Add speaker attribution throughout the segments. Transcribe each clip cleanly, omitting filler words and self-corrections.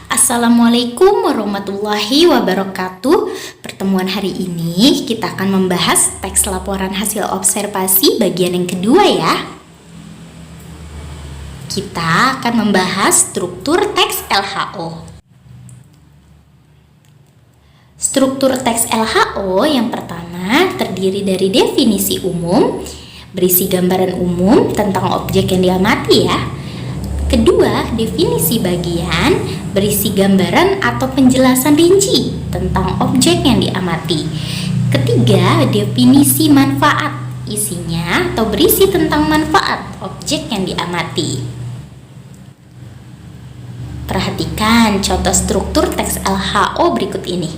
Speaker 1: Assalamualaikum warahmatullahi wabarakatuh. Pertemuan hari ini kita akan membahas teks laporan hasil observasi bagian yang kedua ya. Kita akan membahas struktur teks LHO. Struktur teks LHO yang pertama terdiri dari definisi umum, berisi gambaran umum tentang objek yang diamati ya. Kedua, definisi bagian berisi gambaran atau penjelasan rinci tentang objek yang diamati. Ketiga, definisi manfaat, isinya atau berisi tentang manfaat objek yang diamati. Perhatikan contoh struktur teks LHO berikut ini.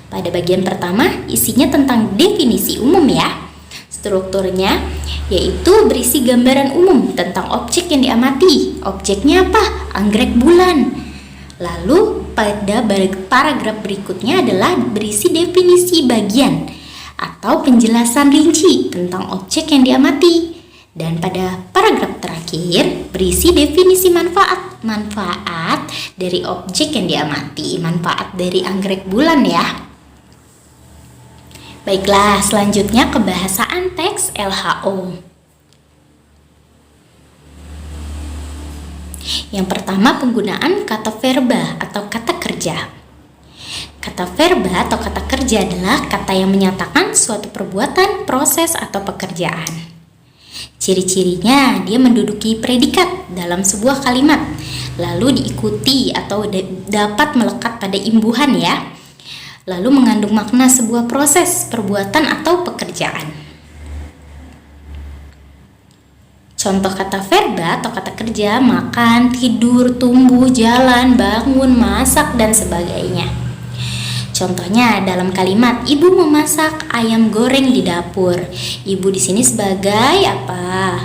Speaker 1: Pada bagian pertama, isinya tentang definisi umum ya. Strukturnya yaitu berisi gambaran umum tentang objek yang diamati. Objeknya apa? Anggrek bulan. Lalu pada paragraf berikutnya adalah berisi definisi bagian atau penjelasan rinci tentang objek yang diamati. Dan pada paragraf terakhir berisi definisi manfaat. Manfaat dari objek yang diamati, manfaat dari anggrek bulan ya. Baiklah, selanjutnya kebahasaan teks LHO. Yang pertama, penggunaan kata verba atau kata kerja. Kata verba atau kata kerja adalah kata yang menyatakan suatu perbuatan, proses, atau pekerjaan. Ciri-cirinya, dia menduduki predikat dalam sebuah kalimat, lalu diikuti atau dapat melekat pada imbuhan ya. Lalu mengandung makna sebuah proses, perbuatan, atau pekerjaan. Contoh kata verba atau kata kerja: makan, tidur, tumbuh, jalan, bangun, masak, dan sebagainya. Contohnya dalam kalimat, ibu memasak ayam goreng di dapur. Ibu di sini sebagai apa?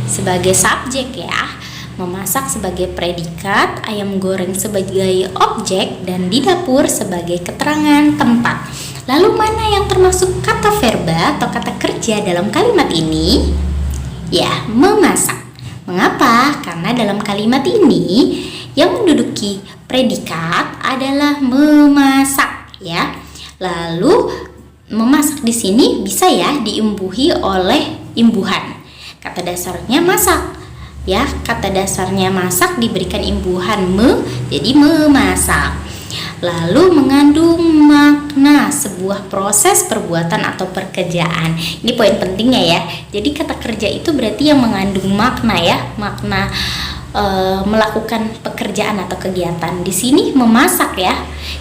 Speaker 1: Sebagai subjek ya. Memasak sebagai predikat, ayam goreng sebagai objek, dan di dapur sebagai keterangan tempat. Lalu mana yang termasuk kata verba atau kata kerja dalam kalimat ini? Ya, memasak. Mengapa? Karena dalam kalimat ini yang menduduki predikat adalah memasak ya. Lalu memasak di sini bisa ya diimbuhi oleh imbuhan. Kata dasarnya masak. Ya, kata dasarnya masak diberikan imbuhan jadi memasak. Lalu mengandung makna sebuah proses, perbuatan, atau pekerjaan. Ini poin pentingnya ya. Jadi kata kerja itu berarti yang mengandung makna ya, makna melakukan pekerjaan atau kegiatan. Di sini memasak ya,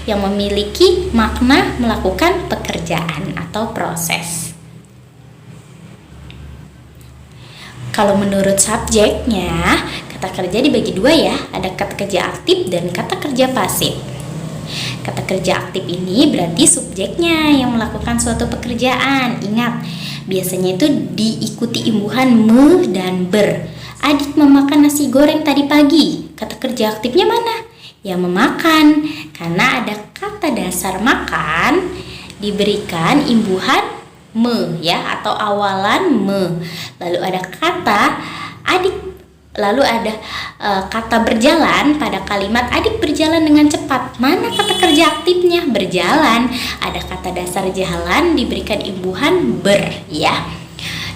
Speaker 1: yang memiliki makna melakukan pekerjaan atau proses. Kalau menurut subjeknya, kata kerja dibagi dua ya, ada kata kerja aktif dan kata kerja pasif. Kata kerja aktif ini berarti subjeknya yang melakukan suatu pekerjaan. Ingat, biasanya itu diikuti imbuhan me dan ber. Adik memakan nasi goreng tadi pagi. Kata kerja aktifnya mana? Ya, memakan. Karena ada kata dasar makan diberikan imbuhan me ya, atau awalan me. Lalu ada kata adik, lalu ada kata berjalan pada kalimat adik berjalan dengan cepat. Mana kata kerja aktifnya? Berjalan. Ada kata dasar jalan diberikan imbuhan ber ya.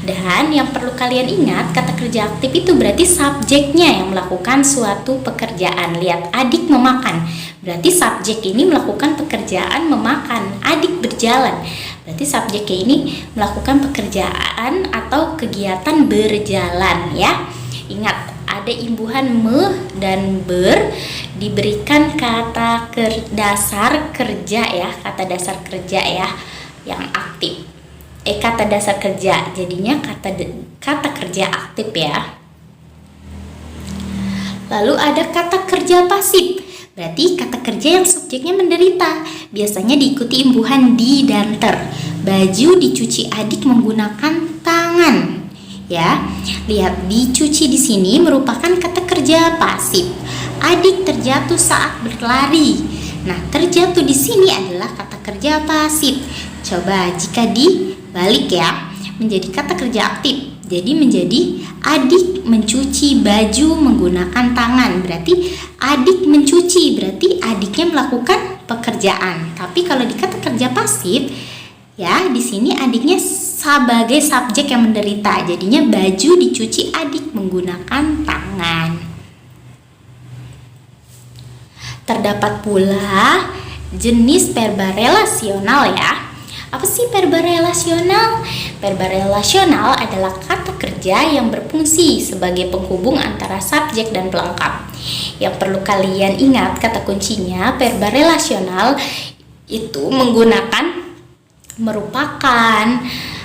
Speaker 1: Dan yang perlu kalian ingat, kata kerja aktif itu berarti subjeknya yang melakukan suatu pekerjaan. Lihat, adik memakan, berarti subjek ini melakukan pekerjaan memakan. Adik berjalan, berarti subjeknya ini melakukan pekerjaan atau kegiatan berjalan ya. Ingat, ada imbuhan me dan ber diberikan kata dasar kerja ya, kata dasar kerja ya yang aktif. Kata dasar kerja, jadinya kata kerja aktif ya. Lalu ada kata kerja pasif, berarti kata kerja yang subjeknya menderita. Biasanya diikuti imbuhan di dan ter. Baju dicuci adik menggunakan tangan. Ya, lihat, dicuci di sini merupakan kata kerja pasif. Adik terjatuh saat berlari. Nah, terjatuh di sini adalah kata kerja pasif. Coba jika dibalik ya, menjadi kata kerja aktif. Jadi menjadi adik mencuci baju menggunakan tangan. Berarti adik mencuci, berarti adiknya melakukan pekerjaan. Tapi kalau di kata kerja pasif, ya di sini adiknya sebagai subjek yang menderita. Jadinya baju dicuci adik menggunakan tangan. Terdapat pula jenis verba relasional ya. Apa sih verba relasional? Verba relasional adalah kata kerja yang berfungsi sebagai penghubung antara subjek dan pelengkap. Yang perlu kalian ingat kata kuncinya, verba relasional itu menggunakan merupakan,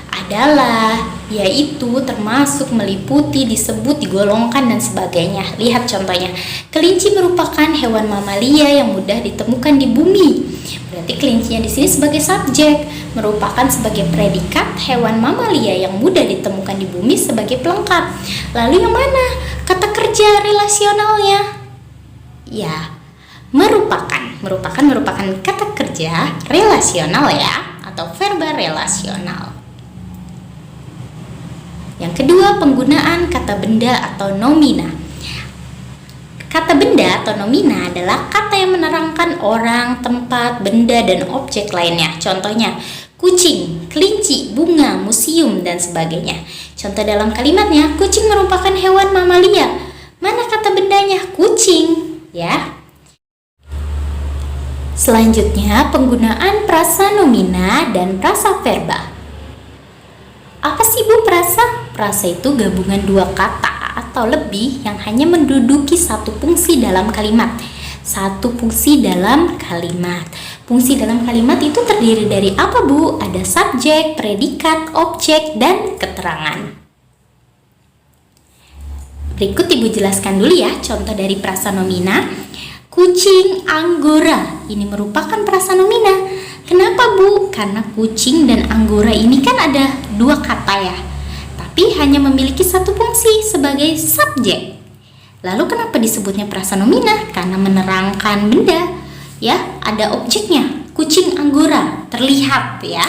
Speaker 1: adalah, yaitu, termasuk, meliputi, disebut, digolongkan, dan sebagainya. Lihat contohnya. Kelinci merupakan hewan mamalia yang mudah ditemukan di bumi. Berarti kelincinya di sini sebagai subjek, merupakan sebagai predikat, hewan mamalia yang mudah ditemukan di bumi sebagai pelengkap. Lalu yang mana kata kerja relasionalnya? Ya, merupakan kata kerja relasional ya, atau verba relasional. Yang kedua, penggunaan kata benda atau nomina. Kata benda atau nomina adalah kata yang menerangkan orang, tempat, benda, dan objek lainnya. Contohnya, kucing, kelinci, bunga, museum, dan sebagainya. Contoh dalam kalimatnya, kucing merupakan hewan mamalia. Mana kata bendanya? Kucing, ya. Selanjutnya, penggunaan prasa nomina dan prasa verba. Apa sih Bu prasa? Prasa itu gabungan dua kata atau lebih yang hanya menduduki satu fungsi dalam kalimat. Satu fungsi dalam kalimat. Fungsi dalam kalimat itu terdiri dari apa Bu? Ada subjek, predikat, objek, dan keterangan. Berikut Ibu jelaskan dulu ya contoh dari prasa nomina. Kucing Anggora, ini merupakan prasa nomina. Kenapa Bu? Karena kucing dan Anggora ini kan ada dua kata ya, tapi hanya memiliki satu fungsi sebagai subjek. Lalu kenapa disebutnya prasa nomina? Karena menerangkan benda, ya, ada objeknya. Kucing Anggora terlihat ya.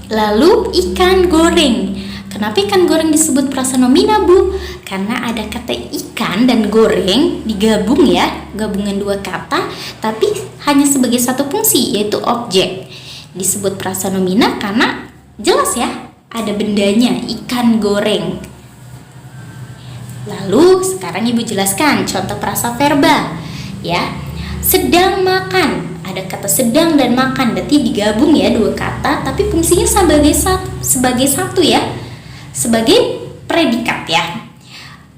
Speaker 1: Lalu ikan goreng. Kenapa ikan goreng disebut prasa nomina Bu? Karena ada kata ikan dan goreng digabung ya, gabungan dua kata, tapi hanya sebagai satu fungsi, yaitu objek. Disebut prasa nomina karena jelas ya, ada bendanya, ikan goreng. Lalu sekarang Ibu jelaskan contoh prasa verba ya. Sedang makan, ada kata sedang dan makan, berarti digabung ya dua kata, tapi fungsinya sebagai satu ya, sebagai predikat ya.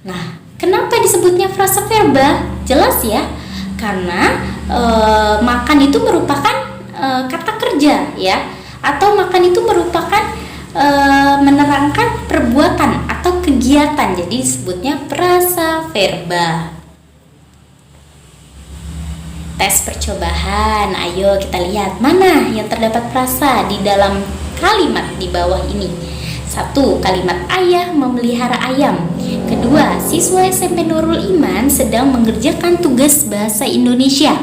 Speaker 1: Nah, kenapa disebutnya frasa verba? Jelas ya, karena makan itu merupakan kata kerja ya, atau makan itu merupakan menerangkan perbuatan atau kegiatan, jadi disebutnya frasa verba. Tes percobaan, ayo kita lihat mana yang terdapat frasa di dalam kalimat di bawah ini. 1. Kalimat ayah memelihara ayam. Kedua, siswa SMP Nurul Iman sedang mengerjakan tugas bahasa Indonesia.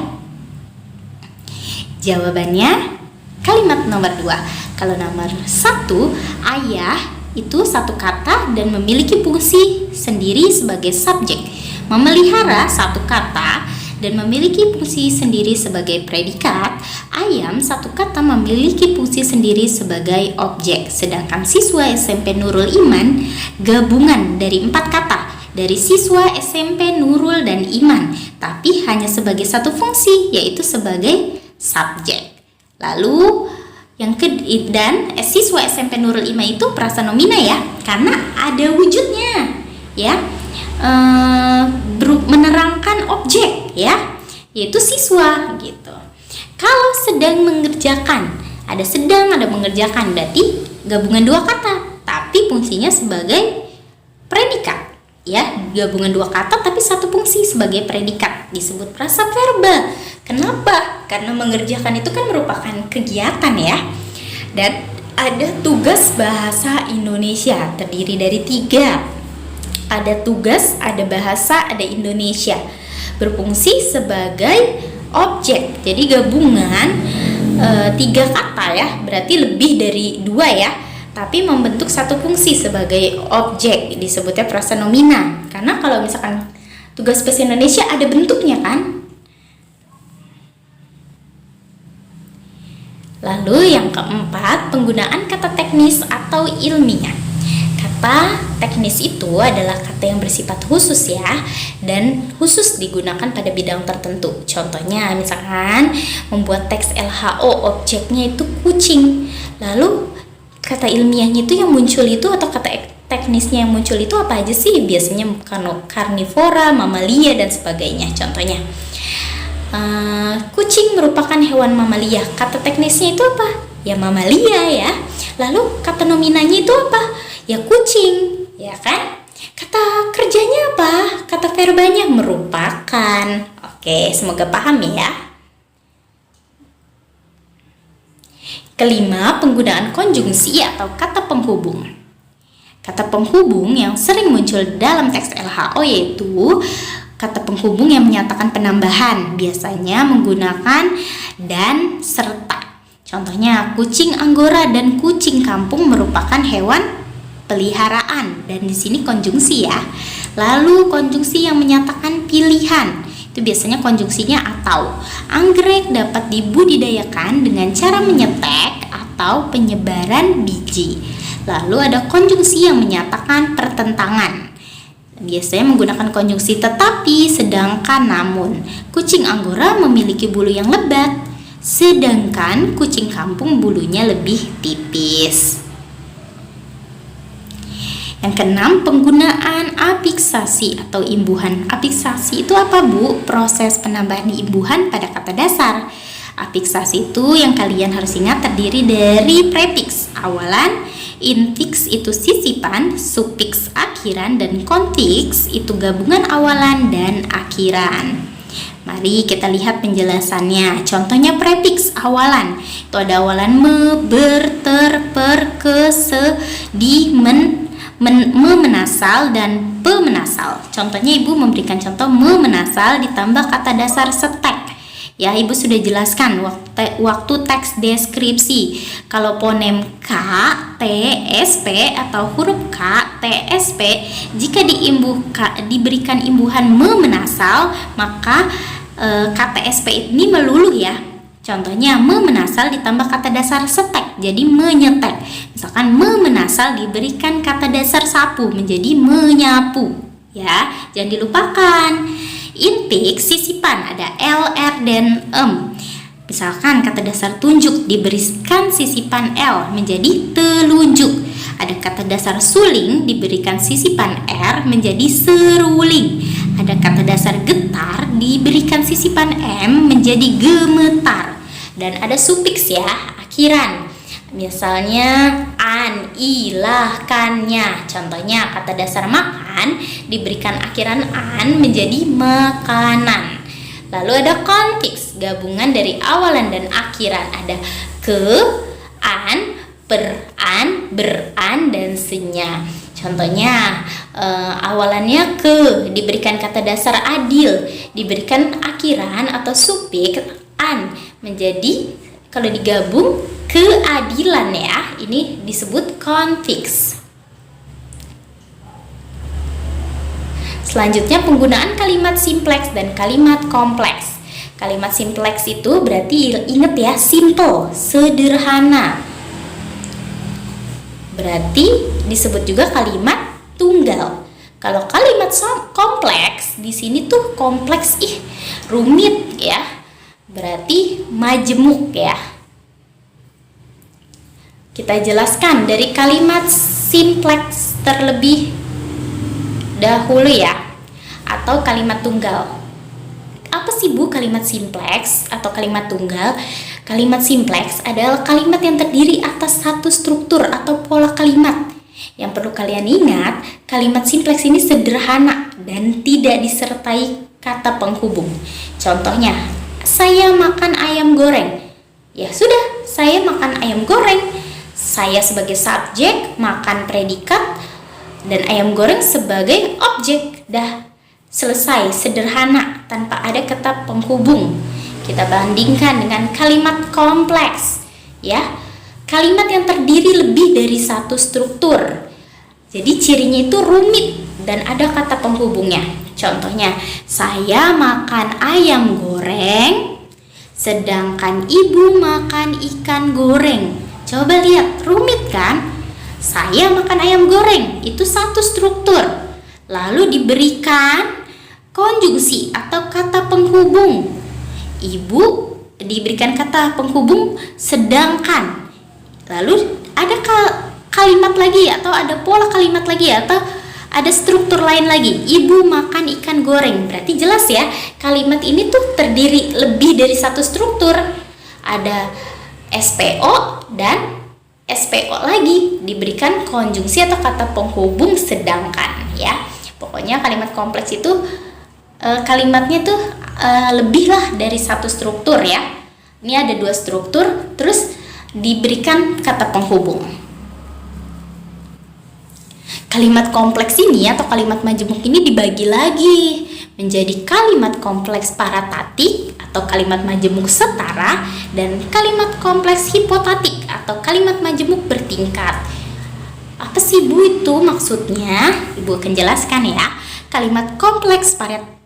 Speaker 1: Jawabannya kalimat nomor 2. Kalau nomor 1, ayah itu satu kata dan memiliki fungsi sendiri sebagai subjek. Memelihara satu kata dan memiliki fungsi sendiri sebagai predikat. Ayam satu kata memiliki fungsi sendiri sebagai objek. Sedangkan siswa SMP Nurul Iman gabungan dari 4 kata dari siswa SMP Nurul dan Iman, tapi hanya sebagai satu fungsi, yaitu sebagai subjek. Lalu dan siswa SMP Nurul Iman itu prasa nomina ya, karena ada wujudnya ya, menerangkan objek ya, yaitu siswa gitu. Kalau sedang mengerjakan, ada sedang, ada mengerjakan, berarti gabungan dua kata, tapi fungsinya sebagai predikat ya, gabungan dua kata tapi satu fungsi sebagai predikat, disebut prasa verba. Kenapa? Karena mengerjakan itu kan merupakan kegiatan ya, dan ada tugas bahasa Indonesia terdiri dari 3. Ada tugas, ada bahasa, ada Indonesia, berfungsi sebagai objek. Jadi gabungan 3 kata ya, berarti lebih dari 2 ya. tapi membentuk satu fungsi sebagai objek, disebutnya frasa nomina. Karena kalau misalkan tugas bahasa Indonesia ada bentuknya kan. Lalu yang keempat, penggunaan kata teknis atau ilmiah. Kata teknis itu adalah kata yang bersifat khusus ya, dan khusus digunakan pada bidang tertentu. Contohnya misalkan membuat teks LHO, objeknya itu kucing. Lalu kata ilmiahnya itu yang muncul itu, atau kata teknisnya yang muncul itu apa aja sih? Biasanya karnivora, mamalia, dan sebagainya. Contohnya kucing merupakan hewan mamalia. Kata teknisnya itu apa? Ya mamalia ya. Lalu kata nominanya itu apa? Ya kucing, ya kan? Kata kerjanya apa? Kata verbanya merupakan. Oke, semoga paham ya. Kelima, penggunaan konjungsi atau kata penghubung. Kata penghubung yang sering muncul dalam teks LHO yaitu kata penghubung yang menyatakan penambahan, biasanya menggunakan dan serta. Contohnya, kucing Anggora dan kucing kampung merupakan hewan peliharaan, dan di sini konjungsi ya. Lalu konjungsi yang menyatakan pilihan, itu biasanya konjungsinya atau. Anggrek dapat dibudidayakan dengan cara menyetek atau penyebaran biji. Lalu ada konjungsi yang menyatakan pertentangan, biasanya menggunakan konjungsi tetapi, sedangkan, namun. Kucing Anggora memiliki bulu yang lebat, sedangkan kucing kampung bulunya lebih tipis. Yang keenam, penggunaan afiksasi atau imbuhan. Afiksasi itu apa, Bu? Proses penambahan imbuhan pada kata dasar. Afiksasi itu yang kalian harus ingat terdiri dari prefiks awalan, infiks itu sisipan, sufiks akhiran, dan konfiks itu gabungan awalan dan akhiran. Mari kita lihat penjelasannya. Contohnya prefiks awalan. Itu ada awalan me, ber, ter, per, ke, se, di, me menasal, dan pe menasal. Contohnya Ibu memberikan contoh me menasal ditambah kata dasar setek. Ya, Ibu sudah jelaskan waktu teks deskripsi. Kalau fonem K, T, S, P atau huruf K, T, S, P, jika diberikan imbuhan me menasal, maka kata SP ini meluluh ya. Contohnya me menasal ditambah kata dasar setek, jadi menyetek. Misalkan me menasal diberikan kata dasar sapu, menjadi menyapu. Ya, jangan dilupakan. Infiks sisipan, ada L, R, dan M. Misalkan kata dasar tunjuk diberikan sisipan L, menjadi telunjuk. Ada kata dasar suling diberikan sisipan R, menjadi seruling. Ada kata dasar getar diberikan sisipan M, menjadi gemetar. Dan ada sufiks ya, akhiran. Misalnya an, ilah, kannya. Contohnya kata dasar makan diberikan akhiran an, menjadi makanan. Lalu ada konfiks, gabungan dari awalan dan akhiran. Ada ke, an, peran, beran, dan senya. Contohnya awalannya ke diberikan kata dasar adil, diberikan akhiran atau sufiks an, menjadi kalau digabung keadilan ya. Ini disebut konfiks. Selanjutnya penggunaan kalimat simpleks dan kalimat kompleks. Kalimat simpleks itu berarti ingat ya, simple, sederhana. Berarti disebut juga kalimat tunggal. Kalau kalimat kompleks di sini tuh kompleks, rumit ya. Berarti majemuk ya. Kita jelaskan dari kalimat simpleks terlebih dahulu ya, atau kalimat tunggal. Apa sih Bu kalimat simpleks atau kalimat tunggal? Kalimat simpleks adalah kalimat yang terdiri atas satu struktur atau pola kalimat. Yang perlu kalian ingat, kalimat simpleks ini sederhana dan tidak disertai kata penghubung. Contohnya, saya makan ayam goreng. Ya sudah, saya makan ayam goreng. Saya sebagai subjek, makan predikat, dan ayam goreng sebagai objek. Dah selesai, sederhana, tanpa ada kata penghubung. Kita bandingkan dengan kalimat kompleks ya. kalimat yang terdiri lebih dari satu struktur. Jadi cirinya itu rumit dan ada kata penghubungnya. Contohnya, saya makan ayam goreng, sedangkan ibu makan ikan goreng. Coba lihat, rumit kan? Saya makan ayam goreng, itu satu struktur. Lalu diberikan konjungsi atau kata penghubung. Ibu diberikan kata penghubung sedangkan. Lalu ada kalimat lagi atau ada pola kalimat lagi atau ada struktur lain lagi. Ibu makan ikan goreng. Berarti jelas ya, kalimat ini tuh terdiri lebih dari satu struktur. Ada SPO dan SPO lagi, diberikan konjungsi atau kata penghubung sedangkan ya. Pokoknya kalimat kompleks itu kalimatnya tuh lebih lah dari satu struktur ya. Ini ada dua struktur, terus diberikan kata penghubung. Kalimat kompleks ini atau kalimat majemuk ini dibagi lagi menjadi kalimat kompleks paratatik atau kalimat majemuk setara dan kalimat kompleks hipotatik atau kalimat majemuk bertingkat. Apa sih Bu itu maksudnya? Ibu akan jelaskan ya. Kalimat kompleks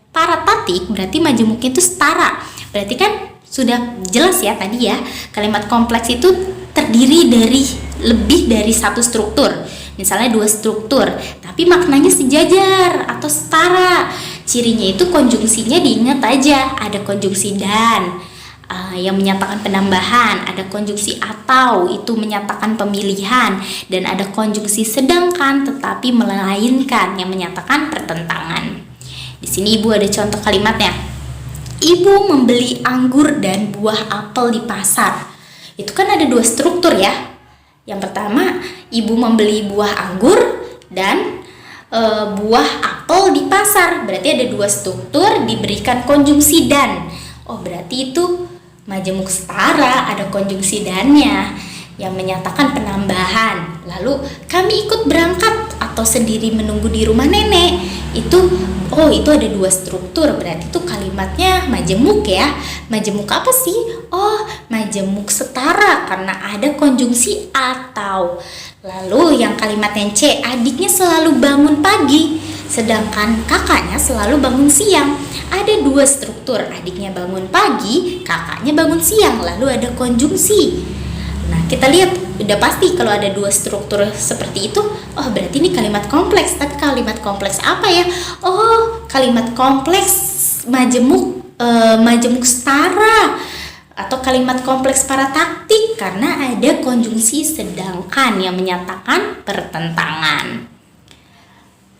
Speaker 1: paratatik berarti majemuknya itu setara. Berarti kan sudah jelas ya tadi ya, kalimat kompleks itu terdiri dari lebih dari satu struktur. Misalnya dua struktur, tapi maknanya sejajar atau setara. Cirinya itu konjungsinya diingat aja, ada konjungsi dan yang menyatakan penambahan, ada konjungsi atau itu menyatakan pemilihan, dan ada konjungsi sedangkan tetapi melainkan yang menyatakan pertentangan. Di sini Ibu ada contoh kalimatnya. Ibu membeli anggur dan buah apel di pasar. Itu kan ada dua struktur ya. Yang pertama, ibu membeli buah anggur dan buah apel di pasar. Berarti ada dua struktur diberikan konjungsi dan. Oh, berarti itu majemuk setara, ada konjungsi dannya yang menyatakan penambahan. Lalu kami ikut berangkat atau sendiri menunggu di rumah nenek. Itu ada dua struktur, berarti itu kalimatnya majemuk ya. Majemuk apa sih? Oh, majemuk setara karena ada konjungsi atau. Lalu yang kalimat yang C, adiknya selalu bangun pagi sedangkan kakaknya selalu bangun siang. Ada dua struktur, adiknya bangun pagi, kakaknya bangun siang, lalu ada konjungsi. Nah, kita lihat udah pasti kalau ada dua struktur seperti itu, oh berarti ini kalimat kompleks. Tapi kalimat kompleks apa ya? Oh, kalimat kompleks majemuk setara atau kalimat kompleks paratatik karena ada konjungsi sedangkan yang menyatakan pertentangan.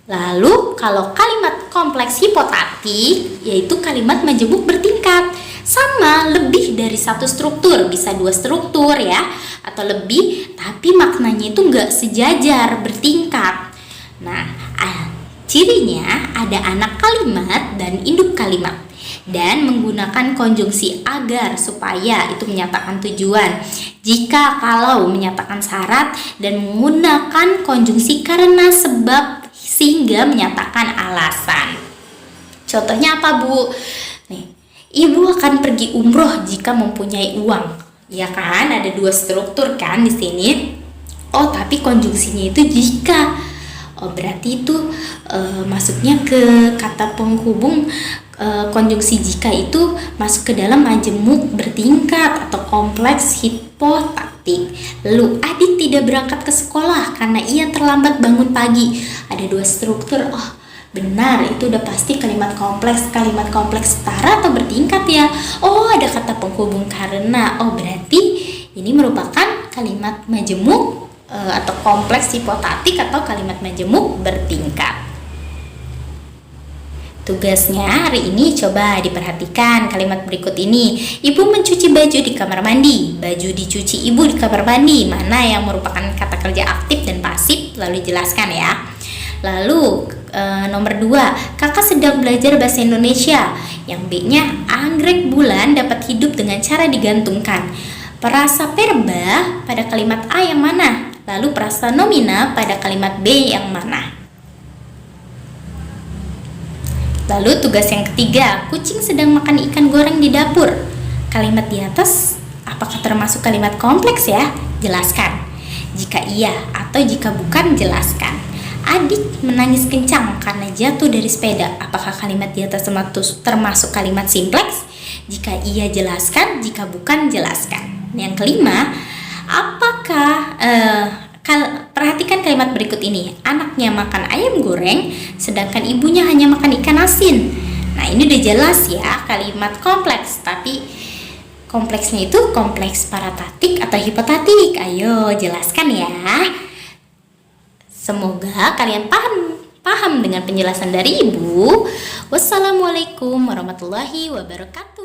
Speaker 1: Lalu kalau kalimat kompleks hipotatik yaitu kalimat majemuk bertingkat. Sama, lebih dari satu struktur, bisa dua struktur ya, atau lebih, tapi maknanya itu enggak sejajar, bertingkat. Nah, cirinya ada anak kalimat dan induk kalimat, dan menggunakan konjungsi agar supaya itu menyatakan tujuan. Jika kalau menyatakan syarat dan menggunakan konjungsi karena sebab sehingga menyatakan alasan. Contohnya apa Bu? Nih, ibu akan pergi umroh jika mempunyai uang. Ya kan, ada dua struktur kan di sini. Oh, tapi konjungsinya itu jika. Oh, berarti itu masuknya ke kata penghubung. Konjungsi jika itu masuk ke dalam majemuk bertingkat atau kompleks hipotatik. Lalu adik tidak berangkat ke sekolah karena ia terlambat bangun pagi. Ada dua struktur. Oh, benar, itu udah pasti kalimat kompleks setara atau bertingkat ya. Oh, ada kata penghubung karena. Oh, berarti ini merupakan kalimat majemuk atau kompleks hipotatik atau kalimat majemuk bertingkat. Tugasnya hari ini coba diperhatikan kalimat berikut ini. Ibu mencuci baju di kamar mandi. Baju dicuci ibu di kamar mandi. Mana yang merupakan kata kerja aktif dan pasif? Lalu jelaskan ya. Lalu nomor 2, kakak sedang belajar bahasa Indonesia. Yang B-nya, anggrek bulan dapat hidup dengan cara digantungkan. Perasa verba pada kalimat A yang mana? Lalu perasa nomina pada kalimat B yang mana? Lalu tugas yang ketiga, kucing sedang makan ikan goreng di dapur. Kalimat di atas apakah termasuk kalimat kompleks ya? jelaskan. Jika iya atau jika bukan, jelaskan. Adik menangis kencang karena jatuh dari sepeda. Apakah kalimat di atas termasuk kalimat simplex? Jika iya, jelaskan. Jika bukan, jelaskan. Yang kelima, apakah perhatikan kalimat berikut ini. Anaknya makan ayam goreng, sedangkan ibunya hanya makan ikan asin. Nah, ini udah jelas ya, kalimat kompleks. Tapi kompleksnya itu kompleks paratatik atau hipotatik. Ayo, jelaskan ya. Semoga kalian paham dengan penjelasan dari Ibu. Wassalamualaikum warahmatullahi wabarakatuh.